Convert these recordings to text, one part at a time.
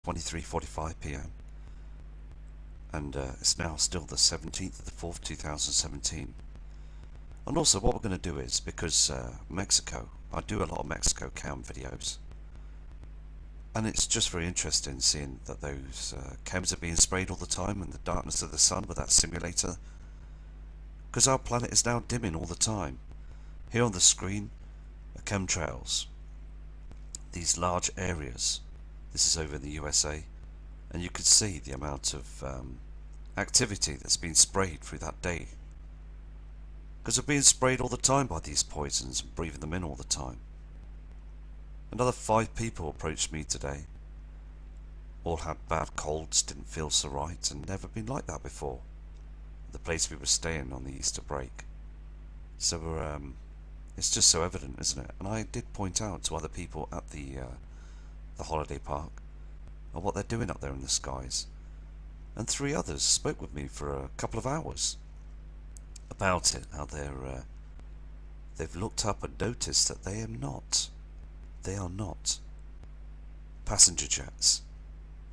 23:45 p.m. and it's now still the 17th of the 4th 2017. And also what we're going to do is, because Mexico, I do a lot of Mexico cam videos, and it's just very interesting seeing that those chems are being sprayed all the time in the darkness of the sun with that simulator, because our planet is now dimming all the time. Here on the screen are chemtrails, these large areas. This is over in the USA, and you could see the amount of activity that's been sprayed through that day, because we're being sprayed all the time by these poisons and breathing them in all the time. Another 5 people approached me today. All had bad colds, didn't feel so right, and never been like that before. The place we were staying on the Easter break. So it's just so evident, isn't it? And I did point out to other people at the holiday park and what they're doing up there in the skies. And 3 others spoke with me for a couple of hours about it, how they've looked up and noticed that they are not passenger jets.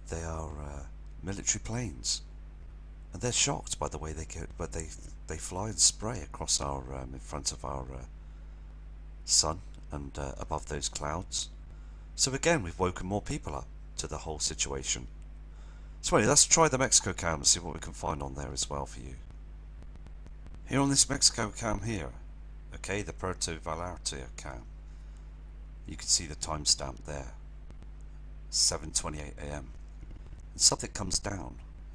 They are military planes, and they're shocked by the way they fly and spray across our in front of our sun and above those clouds. So again, we've woken more people up to the whole situation. So anyway, let's try the Mexico cam and see what we can find on there as well for you. Here on this Mexico cam here, okay, the Puerto Vallarta cam, you can see the timestamp there, 7:28 a.m. and something comes down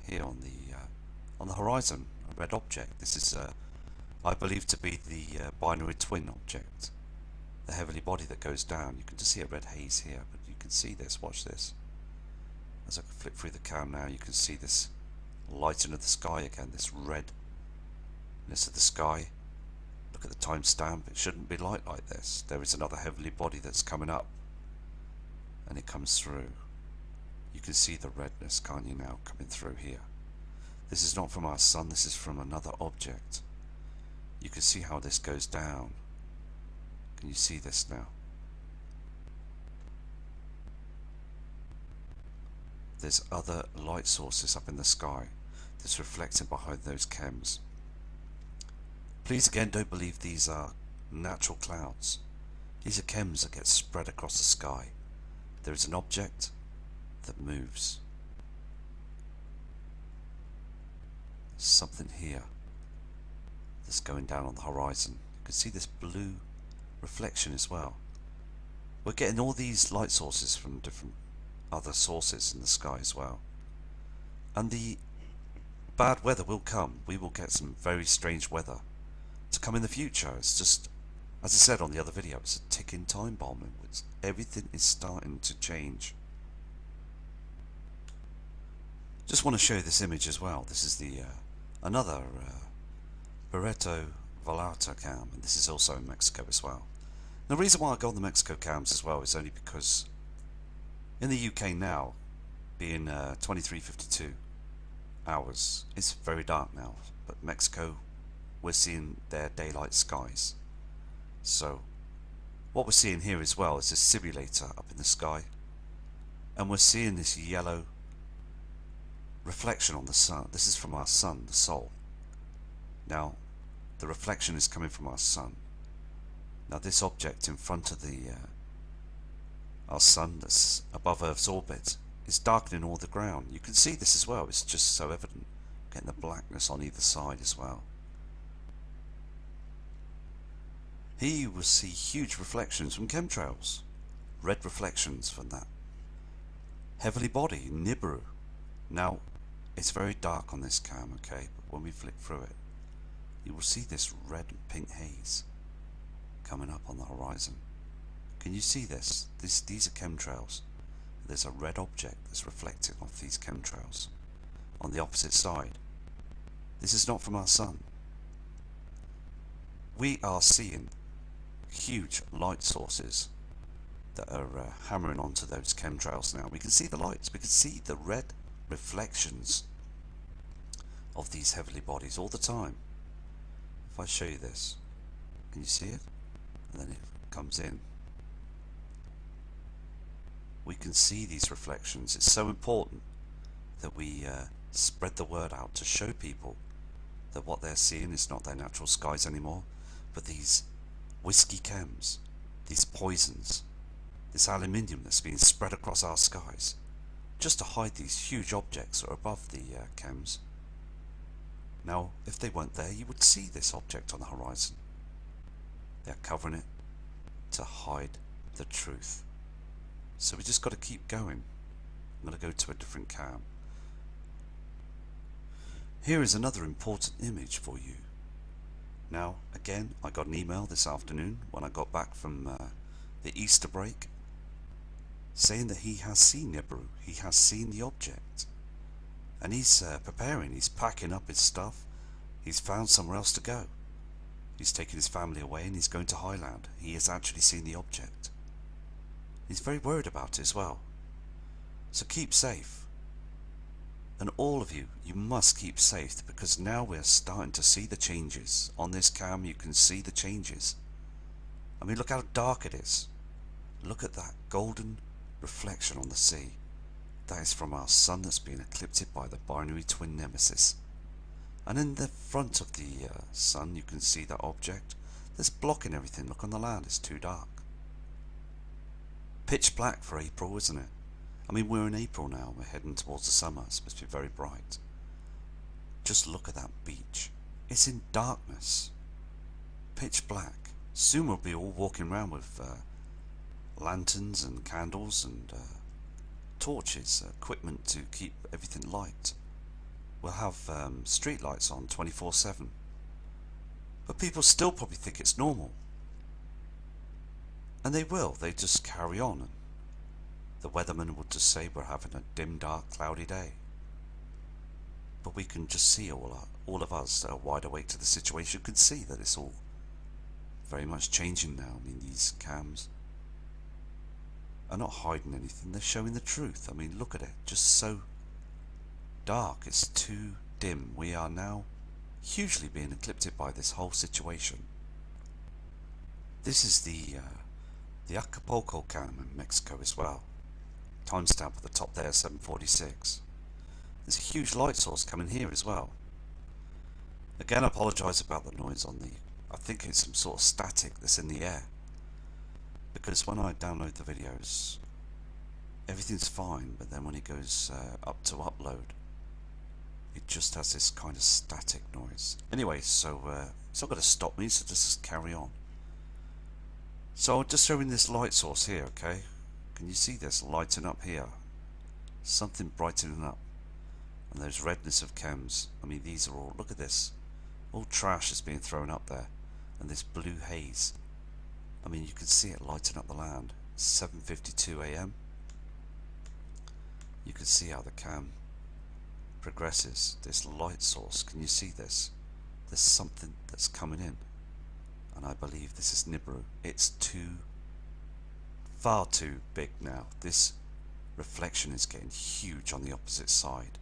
here on the horizon, a red object. This is I believe to be the binary twin object, the heavenly body that goes down. You can just see a red haze here, but you can see this. Watch this. As I flick through the cam now, you can see this lighting of the sky again, this redness of the sky. Look at the timestamp. It shouldn't be light like this. There is another heavenly body that's coming up, and it comes through. You can see the redness, can't you, now coming through here. This is not from our sun, this is from another object. You can see how this goes down. Can you see this now? There's other light sources up in the sky that's reflecting behind those chems. Please again, don't believe these are natural clouds. These are chems that get spread across the sky. There is an object that moves. There's something here that's going down on the horizon. You can see this blue reflection as well. We're getting all these light sources from different other sources in the sky as well. And the bad weather will come. We will get some very strange weather to come in the future. It's just, as I said on the other video, it's a ticking time bomb in which everything is starting to change. Just want to show you this image as well. This is the another Puerto Vallarta cam, and this is also in Mexico as well. The reason why I go on the Mexico cams as well is only because in the UK now, being 23:52 hours, it's very dark now, but Mexico, we're seeing their daylight skies. So what we're seeing here as well is a simulator up in the sky, and we're seeing this yellow reflection on the sun. This is from our sun, the Sol. Now the reflection is coming from our sun. Now this object in front of our sun that's above Earth's orbit is darkening all the ground. You can see this as well. It's just so evident, getting the blackness on either side as well. Here you will see huge reflections from chemtrails, red reflections from that heavenly body, Nibiru. Now it's very dark on this cam, okay, but when we flick through it, you will see this red and pink haze coming up on the horizon. Can you see this? These are chemtrails. There's a red object that's reflecting off these chemtrails on the opposite side. This is not from our sun. We are seeing huge light sources that are hammering onto those chemtrails now. We can see the lights, we can see the red reflections of these heavenly bodies all the time. If I show you this, can you see it? And then it comes in. we can see these reflections. It's so important that we spread the word out to show people that what they're seeing is not their natural skies anymore, but these whiskey chems, these poisons, this aluminium that's being spread across our skies just to hide these huge objects that are above the chems. Now, if they weren't there, you would see this object on the horizon. They're covering it to hide the truth. So we just got to keep going. I'm going to go to a different cam. Here is another important image for you. Now, again, I got an email this afternoon when I got back from the Easter break, saying that he has seen Nibiru, he has seen the object, and he's preparing, he's packing up his stuff, he's found somewhere else to go. He's taking his family away and he's going to Highland. He has actually seen the object. He's very worried about it as well. So keep safe. And all of you, you must keep safe, because now we're starting to see the changes. On this cam you can see the changes. I mean, look how dark it is. Look at that golden reflection on the sea. That is from our sun that's been eclipsed by the binary twin nemesis. And in the front of the sun you can see that object that's blocking everything. Look on the land, it's too dark. Pitch black for April, isn't it? I mean, we're in April now, we're heading towards the summer, it's supposed to be very bright. Just look at that beach. It's in darkness. Pitch black. Soon we'll be all walking around with lanterns and candles and torches, equipment to keep everything light. We'll have street lights on 24/7. But people still probably think it's normal. And they will, they just carry on. The weatherman would just say we're having a dim, dark, cloudy day. But we can just see, all of us that are wide awake to the situation can see that it's all very much changing now. I mean, these cams are not hiding anything, they're showing the truth. I mean, look at it, just so dark, it's too dim. We are now hugely being eclipsed by this whole situation. This is the Acapulco cam in Mexico as well. Timestamp at the top there, 7:46. There's a huge light source coming here as well. Again, I apologise about the noise on the, I think it's some sort of static that's in the air. Because when I download the videos, everything's fine, but then when it goes up to upload, it just has this kind of static noise. Anyway, so it's not going to stop me, so just carry on. So I'm just showing this light source here, okay? Can you see this lighting up here? Something brightening up. And there's redness of chems. I mean, these are all, look at this. All trash is being thrown up there. And this blue haze. I mean, you can see it lighting up the land. 7:52 AM. You can see how the cam progresses. This light source, can you see this? There's something that's coming in. And I believe this is Nibiru. It's far too big now. This reflection is getting huge on the opposite side.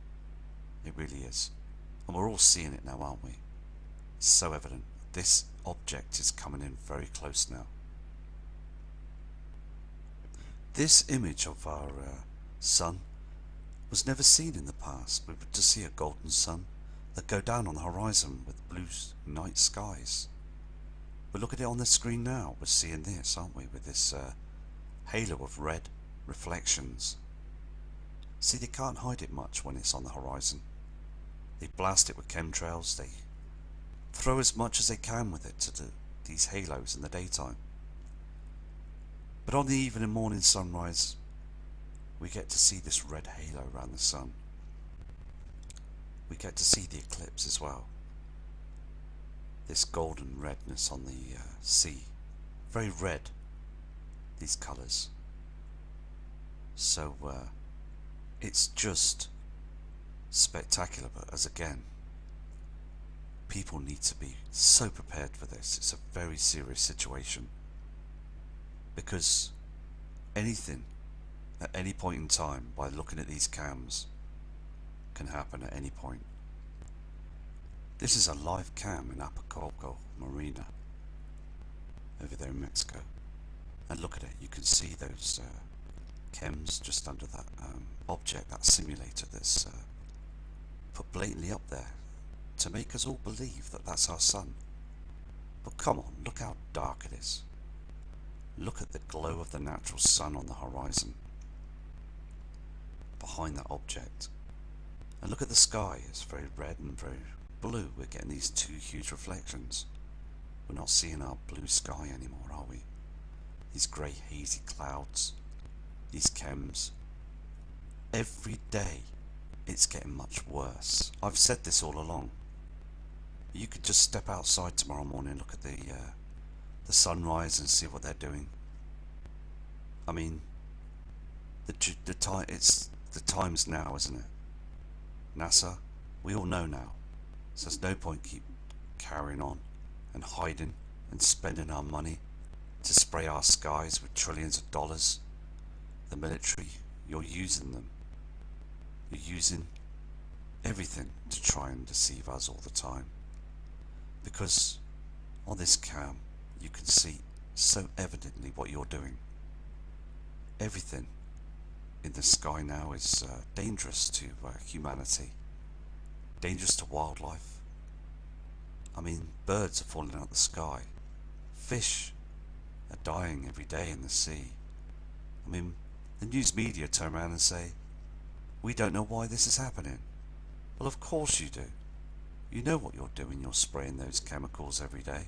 It really is. And we're all seeing it now, aren't we? It's so evident. This object is coming in very close now. This image of our sun was never seen in the past. We would just see a golden sun that go down on the horizon with blue night skies. But look at it on the screen now. We're seeing this, aren't we, with this halo of red reflections. See, they can't hide it much when it's on the horizon. They blast it with chemtrails. They throw as much as they can with it to these halos in the daytime. But on the evening and morning sunrise, we get to see this red halo around the sun. We get to see the eclipse as well. This golden redness on the sea. Very red, these colours. So it's just spectacular, but as again, people need to be so prepared for this. It's a very serious situation, because anything at any point in time, by looking at these cams, can happen at any point. This is a live cam in Acapulco Marina over there in Mexico, and look at it, you can see those chems just under that object, that simulator that's put blatantly up there to make us all believe that that's our sun. But come on, look how dark it is. Look at the glow of the natural sun on the horizon behind that object. And look at the sky, it's very red and very blue. We're getting these two huge reflections. We're not seeing our blue sky anymore, are we? These grey hazy clouds, these chems. Every day it's getting much worse. I've said this all along. You could just step outside tomorrow morning and look at the sunrise and see what they're doing. I mean, it's the times now, isn't it? NASA, we all know now. So there's no point keep carrying on and hiding and spending our money to spray our skies with trillions of dollars. The military, you're using them. You're using everything to try and deceive us all the time. Because on this cam, you can see so evidently what you're doing. Everything in the sky now is dangerous to humanity, dangerous to wildlife. I mean, birds are falling out of the sky. Fish are dying every day in the sea. I mean, the news media turn around and say, we don't know why this is happening. Well, of course you do. You know what you're doing, you're spraying those chemicals every day.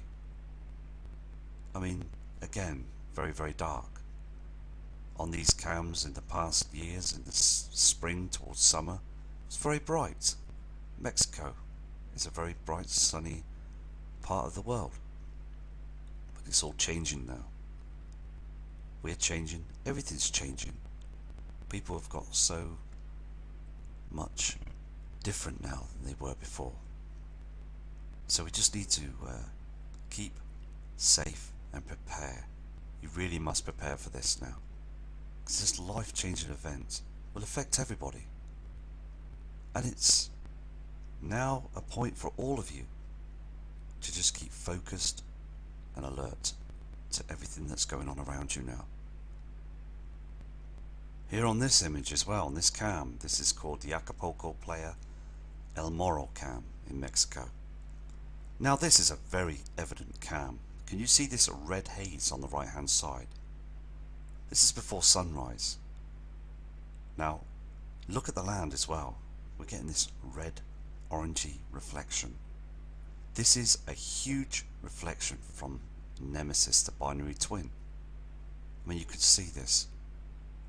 I mean, again, very, very dark. On these cams in the past years, in the spring towards summer, it's very bright. Mexico is a very bright, sunny part of the world. But it's all changing now. We're changing, everything's changing. People have got so much different now than they were before. So we just need to keep safe and prepare. You really must prepare for this now. Because this life-changing event will affect everybody. And it's now a point for all of you to just keep focused and alert to everything that's going on around you now. Here on this image as well, on this cam, this is called the Acapulco Playa El Morro cam in Mexico. Now this is a very evident cam. Can you see this red haze on the right hand side? This is before sunrise. Now look at the land as well. We're getting this red orangey reflection. This is a huge reflection from Nemesis, the binary twin. I mean, you could see this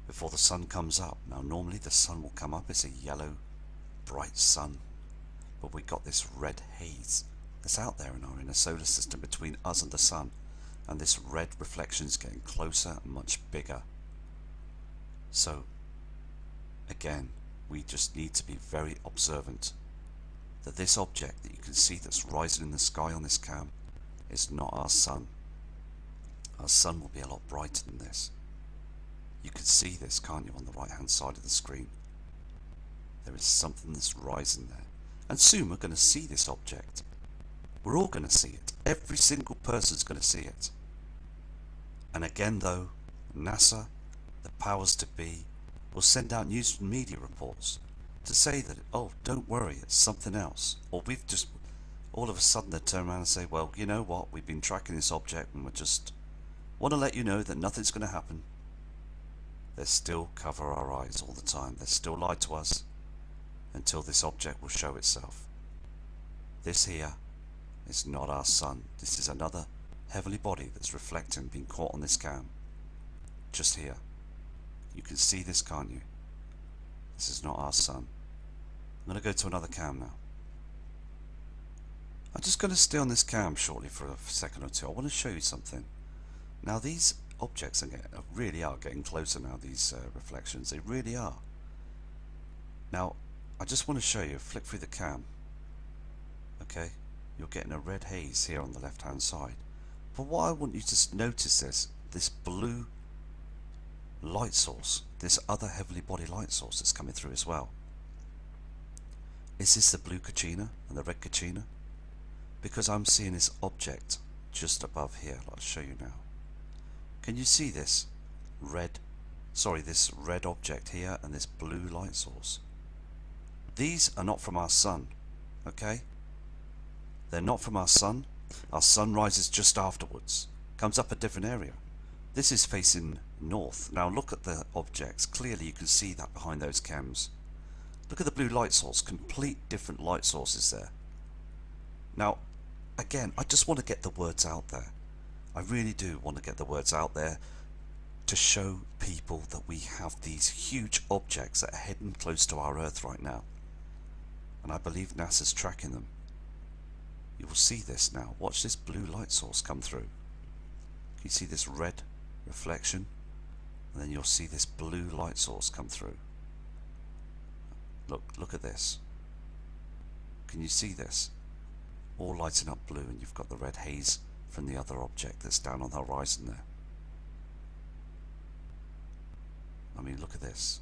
before the sun comes up. Now normally the sun will come up, it's a yellow bright sun, but we got this red haze that's out there in our inner solar system between us and the sun, and this red reflection is getting closer and much bigger. So again, we just need to be very observant that this object that you can see that's rising in the sky on this cam is not our sun. Our sun will be a lot brighter than this. You can see this, can't you, on the right hand side of the screen? There is something that's rising there, and soon we're going to see this object. We're all going to see it. Every single person's going to see it. And again though, NASA, the powers to be, will send out news and media reports to say that, oh, don't worry, it's something else. Or we've just, all of a sudden they turn around and say, well, you know what, we've been tracking this object and we just want to let you know that nothing's going to happen. They still cover our eyes all the time. They still lie to us until this object will show itself. This here is not our sun. This is another heavenly body that's reflecting, being caught on this cam. Just here. You can see this, can't you? This is not our sun. I'm going to go to another cam now. I'm just going to stay on this cam shortly for a second or two. I want to show you something. Now these objects really are getting closer now, these reflections. They really are. Now I just want to show you, flick through the cam. Okay, you're getting a red haze here on the left hand side. But what I want you to notice is this blue light source, this other heavenly body light source that's coming through as well. Is this the blue Kachina and the red Kachina? Because I'm seeing this object just above here. I'll show you now. Can you see this red sorry, this red object here and this blue light source. These are not from our sun, okay? They're not from our sun. Our sun rises just afterwards, comes up a different area. This is facing north. Now look at the objects. Clearly you can see that behind those chems. Look at the blue light source, complete different light sources there. Now, again, I just want to get the words out there. I really do want to get the words out there to show people that we have these huge objects that are heading close to our Earth right now. And I believe NASA's tracking them. You will see this now. Watch this blue light source come through. Can you see this red reflection? And then you'll see this blue light source come through. Look at this. Can you see this? All lighting up blue, and you've got the red haze from the other object that's down on the horizon there. I mean, look at this.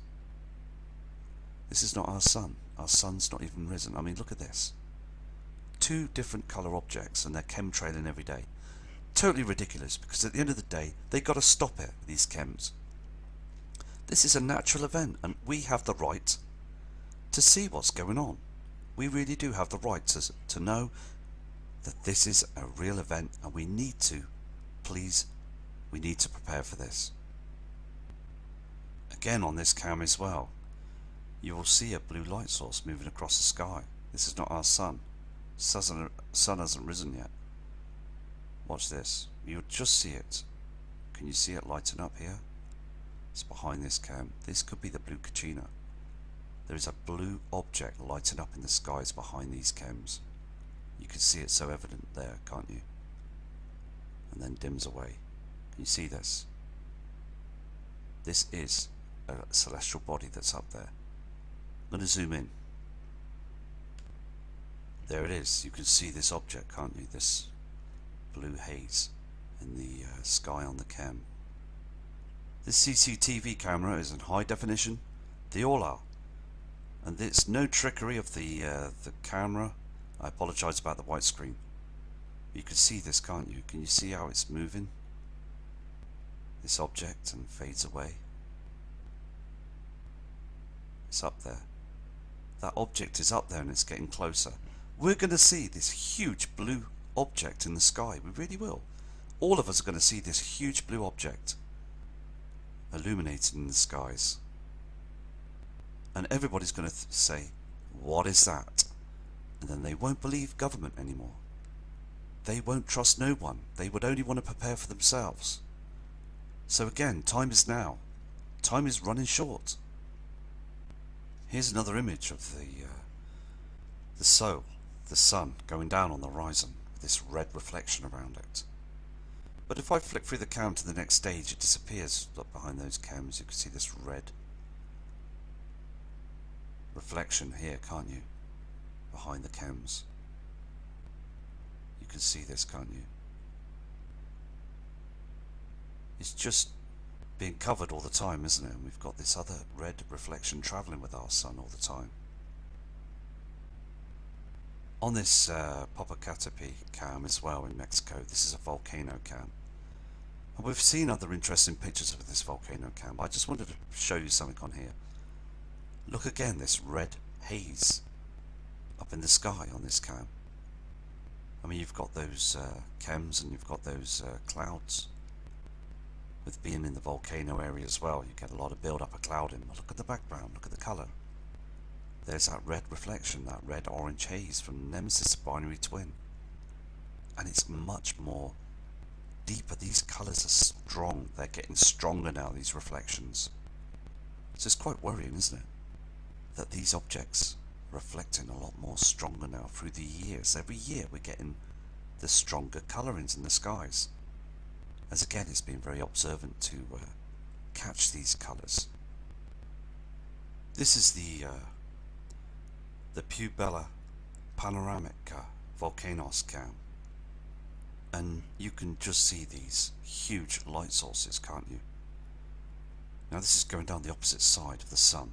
This is not our sun. Our sun's not even risen. I mean, look at this. Two different colour objects, and they're chemtrailing every day. Totally ridiculous, because at the end of the day, they've got to stop it, these chems. This is a natural event, and we have the right to see what's going on. We really do have the right to know that this is a real event, and we need to, please, we need to prepare for this. Again on this cam as well, you will see a blue light source moving across the sky. This is not our sun. Sun hasn't risen yet. Watch this. You'll just see it. Can you see it lighting up here? It's behind this cam. This could be the blue Kachina. There is a blue object lighting up in the skies behind these chems. You can see it so evident there, can't you? And then dims away. Can you see this? This is a celestial body that's up there. I'm going to zoom in. There it is. You can see this object, can't you? This blue haze in the sky on the cam. This CCTV camera is in high definition. They all are. And it's no trickery of the camera. I apologise about the white screen. You can see this, can't you? Can you see how it's moving? This object, and fades away. It's up there. That object is up there and it's getting closer. We're going to see this huge blue object in the sky. We really will. All of us are going to see this huge blue object illuminating in the skies. And everybody's going to say, what is that? And then they won't believe government anymore. They won't trust no one. They would only want to prepare for themselves. So again, time is now. Time is running short. Here's another image of the sun going down on the horizon with this red reflection around it. But if I flick through the cam to the next stage, it disappears. Look behind those cams, you can see this red reflection here, can't you? Behind the chems. You can see this, can't you? It's just being covered all the time, isn't it? And we've got this other red reflection travelling with our sun all the time. On this Popocatépetl cam as well in Mexico, this is a volcano cam. And we've seen other interesting pictures of this volcano cam. I just wanted to show you something on here. Look again, this red haze up in the sky on this cam. I mean, you've got those chems and you've got those clouds. With being in the volcano area as well, you get a lot of build-up of clouding. Look at the background, look at the colour. There's that red reflection, that red-orange haze from Nemesis binary twin. And it's much more deeper. These colours are strong. They're getting stronger now, these reflections. So it's quite worrying, isn't it? That these objects are reflecting a lot more stronger now through the years. Every year we're getting the stronger colourings in the skies. As again, it's been very observant to catch these colours. This is the Pubella Panoramic Volcanos cam, and you can just see these huge light sources, can't you? Now this is going down the opposite side of the sun.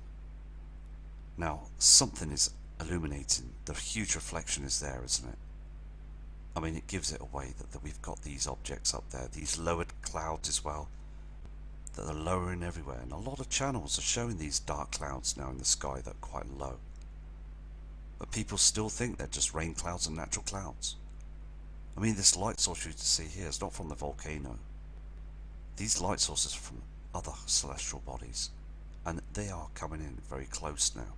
Now something is illuminating. The huge reflection is there, isn't it? I mean, it gives it away that we've got these objects up there, these lowered clouds as well. that are lowering everywhere, and a lot of channels are showing these dark clouds now in the sky that are quite low. But people still think they're just rain clouds and natural clouds. I mean, this light source you see here is not from the volcano. These light sources are from other celestial bodies, and they are coming in very close now.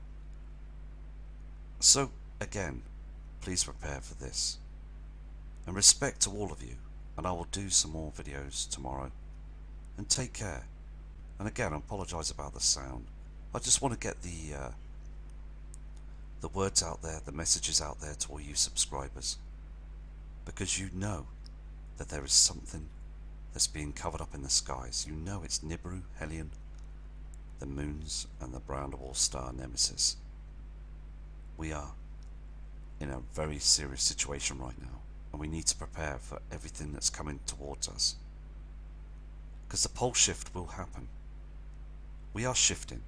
So, again, please prepare for this. And respect to all of you, and I will do some more videos tomorrow. And take care. And again, I apologise about the sound. I just want to get the words out there, the messages out there to all you subscribers. Because you know that there is something that's being covered up in the skies. You know it's Nibiru, Helion, the moons, and the brown dwarf star Nemesis. We are in a very serious situation right now, and we need to prepare for everything that's coming towards us. Because the pole shift will happen. We are shifting.